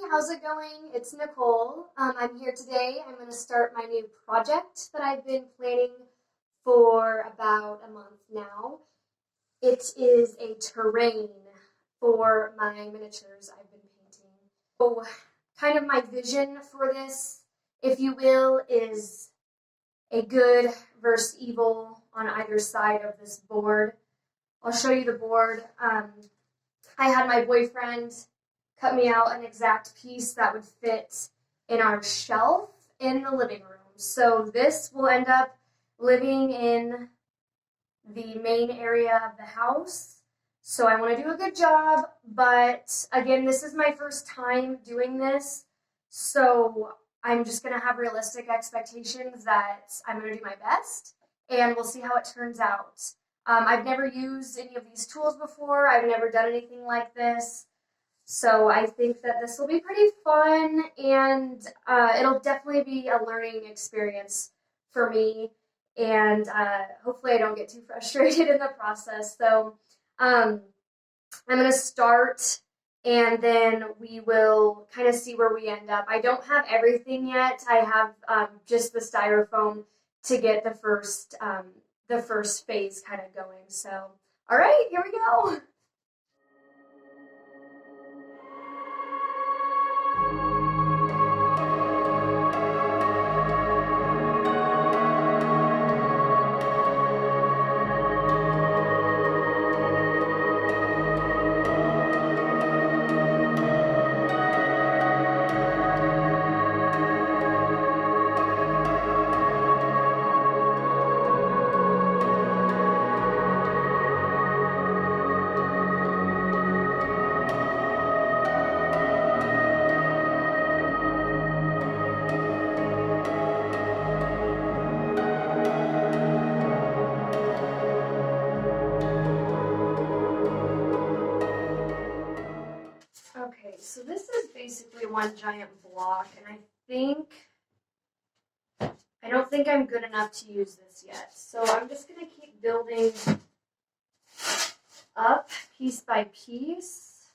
how's it going? It's Nicole. I'm here today. I'm going to start my new project that I've been planning for about a month now. It is a terrain for my miniatures I've been painting. So, kind of my vision for this, if you will, is a good versus evil on either side of this board. I'll show you the board. I had my boyfriend cut me out an exact piece that would fit in our shelf in the living room. So this will end up living in the main area of the house. So I want to do a good job, but again, this is my first time doing this. So I'm just going to have realistic expectations that I'm going to do my best, and we'll see how it turns out. I've never used any of these tools before. I've never done anything like this. So I think that this will be pretty fun, and it'll definitely be a learning experience for me. And hopefully I don't get too frustrated in the process. So I'm going to start, and then we will kind of see where we end up. I don't have everything yet. I have just the styrofoam to get the first phase kind of going. So, all right, here we go. Okay, so this is basically one giant block, and I don't think I'm good enough to use this yet. So I'm just going to keep building up piece by piece,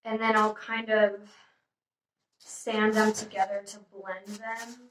and then I'll kind of sand them together to blend them.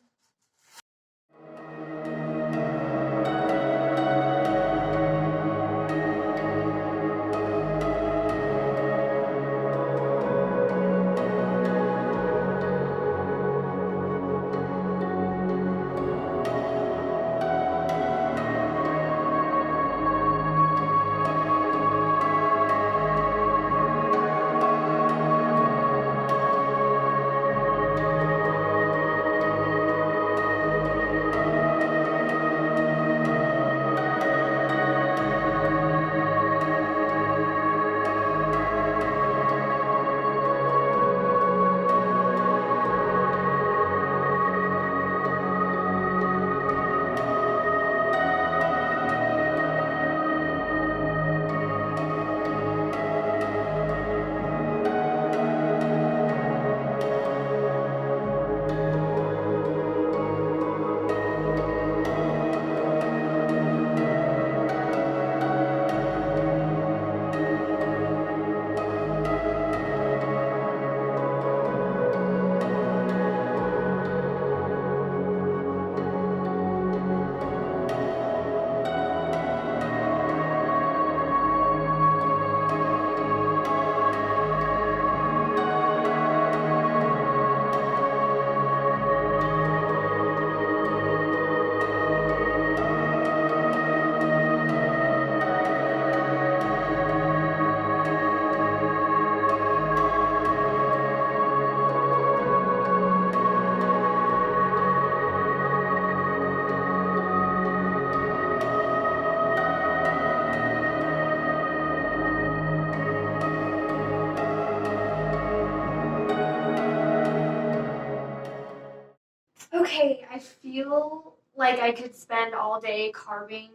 Okay, I feel like I could spend all day carving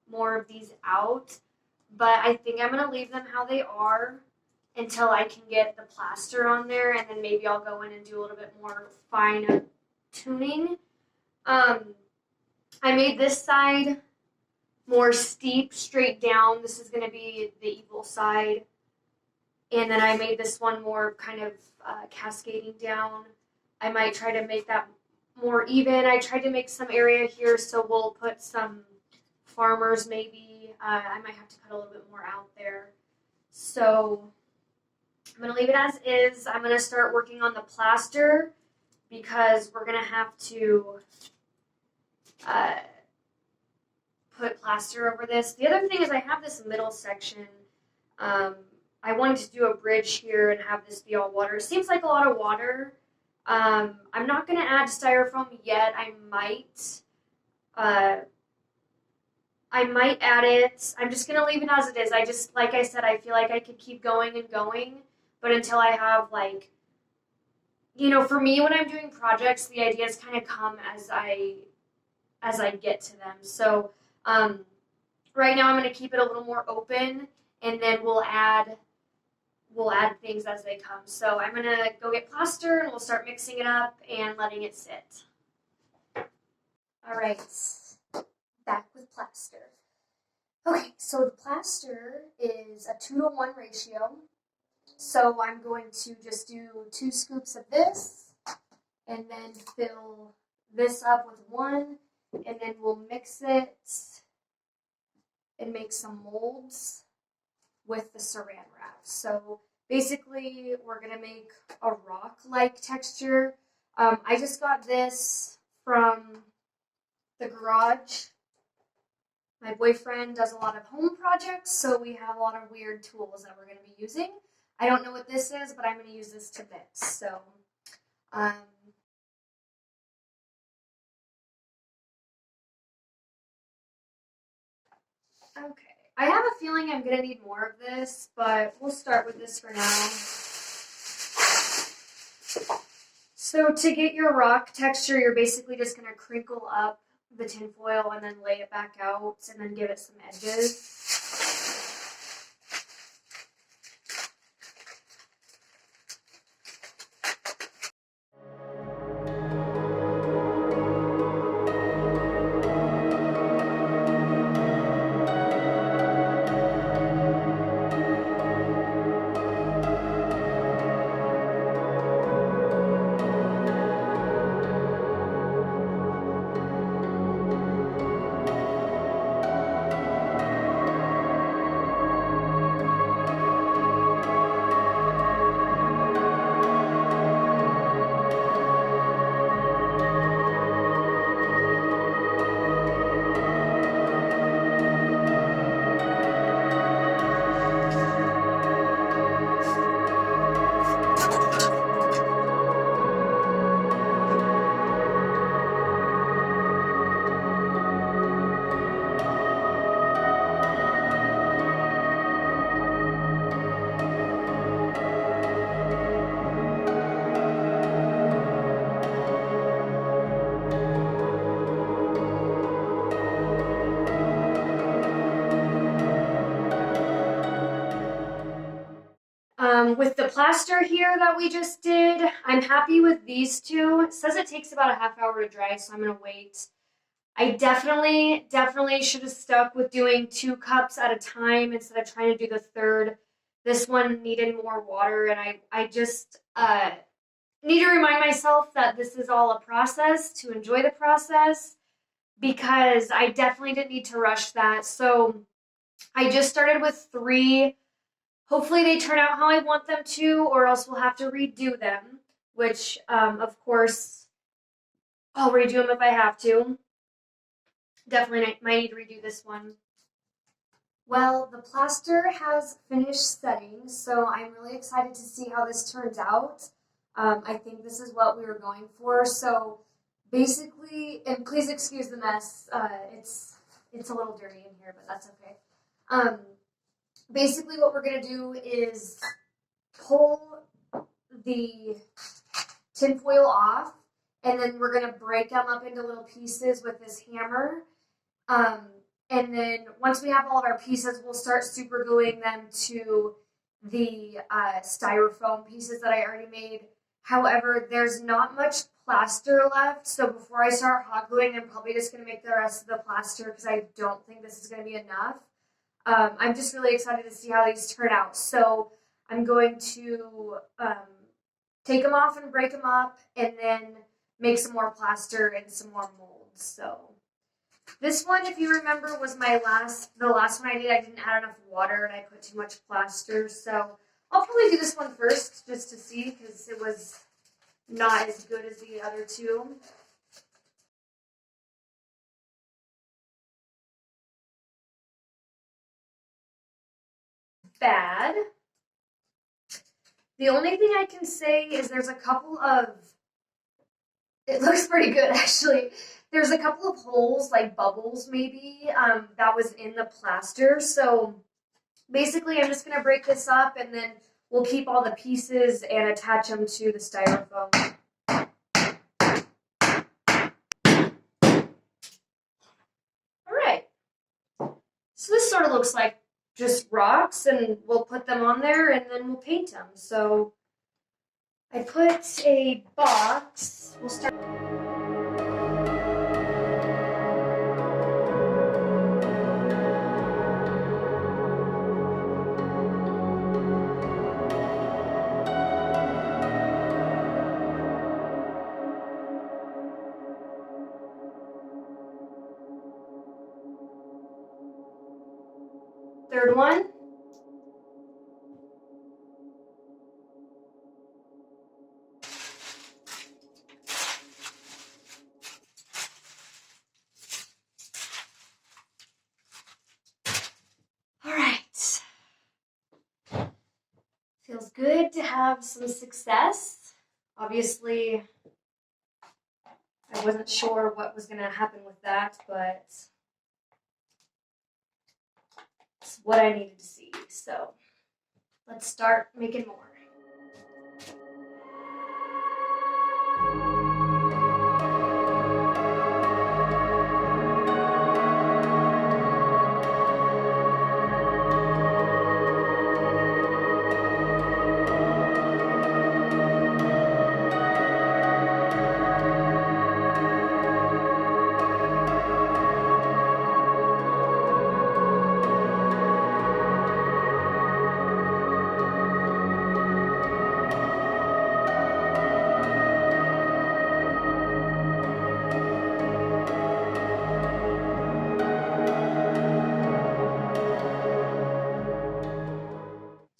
more of these out, but I think I'm going to leave them how they are until I can get the plaster on there, and then maybe I'll go in and do a little bit more fine tuning. I made this side more steep, straight down. This is going to be the evil side. And then I made this one more kind of cascading down. I might try to make that more even. I tried to make some area here, so we'll put some farmers maybe. I might have to cut a little bit more out there. So I'm going to leave it as is. I'm going to start working on the plaster because we're going to have to put plaster over this. The other thing is I have this middle section. I wanted to do a bridge here and have this be all water. It seems like a lot of water. I'm not going to add styrofoam yet. I might add it. I'm just going to leave it as it is. I just, like I said, I feel like I could keep going and going, but until I have, like, you know, for me, when I'm doing projects, the ideas kind of come as I get to them. So right now I'm going to keep it a little more open, and then we'll add things as they come. So I'm going to go get plaster, and we'll start mixing it up and letting it sit. All right, back with plaster. Okay, so the plaster is a 2-to-1 ratio. So I'm going to just do 2 scoops of this, and then fill this up with 1, and then we'll mix it and make some molds with the saran wrap. So basically, we're going to make a rock-like texture. I just got this from the garage. My boyfriend does a lot of home projects, so we have a lot of weird tools that we're going to be using. I don't know what this is, but I'm going to use this to mix. So, okay. I have a feeling I'm going to need more of this, but we'll start with this for now. So to get your rock texture, you're basically just going to crinkle up the tinfoil and then lay it back out and then give it some edges. With the plaster here that we just did, I'm happy with these 2. It says it takes about a half hour to dry, so I'm going to wait. I definitely should have stuck with doing 2 cups at a time instead of trying to do the third. This one needed more water, and I just need to remind myself that this is all a process, to enjoy the process, because I definitely didn't need to rush that. So I just started with 3. Hopefully they turn out how I want them to, or else we'll have to redo them, which, of course, I'll redo them if I have to. Definitely might need to redo this one. Well, the plaster has finished setting, so I'm really excited to see how this turns out. I think this is what we were going for. So basically, and please excuse the mess, it's a little dirty in here, but that's okay. Basically what we're going to do is pull the tinfoil off, and then we're going to break them up into little pieces with this hammer. And then once we have all of our pieces, we'll start super gluing them to the styrofoam pieces that I already made. However, there's not much plaster left, so before I start hot gluing, I'm probably just going to make the rest of the plaster because I don't think this is going to be enough. I'm just really excited to see how these turn out. So I'm going to take them off and break them up, and then make some more plaster and some more molds. So this one, if you remember, was the last one I did. I didn't add enough water and I put too much plaster. So I'll probably do this one first just to see, because it was not as good as the other two. Bad. The only thing I can say is there's a couple of, it looks pretty good actually. There's a couple of holes, like bubbles maybe, that was in the plaster. So basically I'm just gonna break this up and then we'll keep all the pieces and attach them to the styrofoam. All right, so this sort of looks like just rocks, and we'll put them on there and then we'll paint them. So I put a box, we'll start. Third one. All right. Feels good to have some success. Obviously, I wasn't sure what was going to happen with that, but it's what I needed to see. So let's start making more.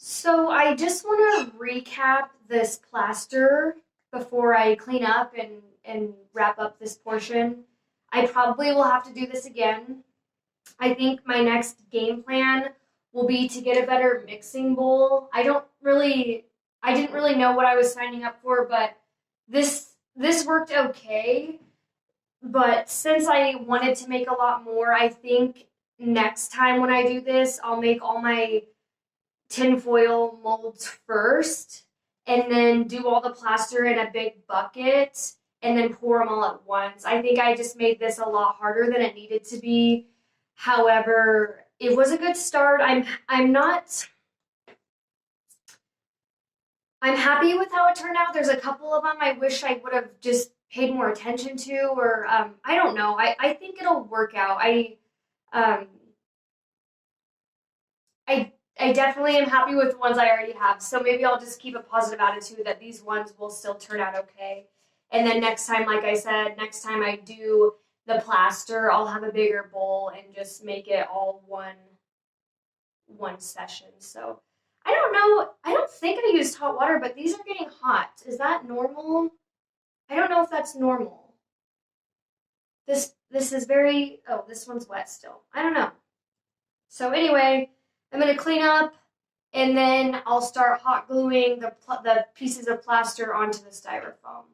So I just want to recap this plaster before I clean up and wrap up this portion. I probably will have to do this again. I think my next game plan will be to get a better mixing bowl. I didn't really know what I was signing up for, but this worked okay. But since I wanted to make a lot more, I think next time when I do this, I'll make all my tinfoil molds first and then do all the plaster in a big bucket and then pour them all at once. I think I just made this a lot harder than it needed to be. However, it was a good start. I'm happy with how it turned out. There's a couple of them I wish I would have just paid more attention to, or I don't know. I think it'll work out. I definitely am happy with the ones I already have, so maybe I'll just keep a positive attitude that these ones will still turn out okay. And then next time, like I said, next time I do the plaster, I'll have a bigger bowl and just make it all one session. So I don't know. I don't think I used hot water, but these are getting hot. Is that normal? I don't know if that's normal. This is very, oh, this one's wet still. I don't know. So anyway, I'm going to clean up, and then I'll start hot gluing the pieces of plaster onto the styrofoam.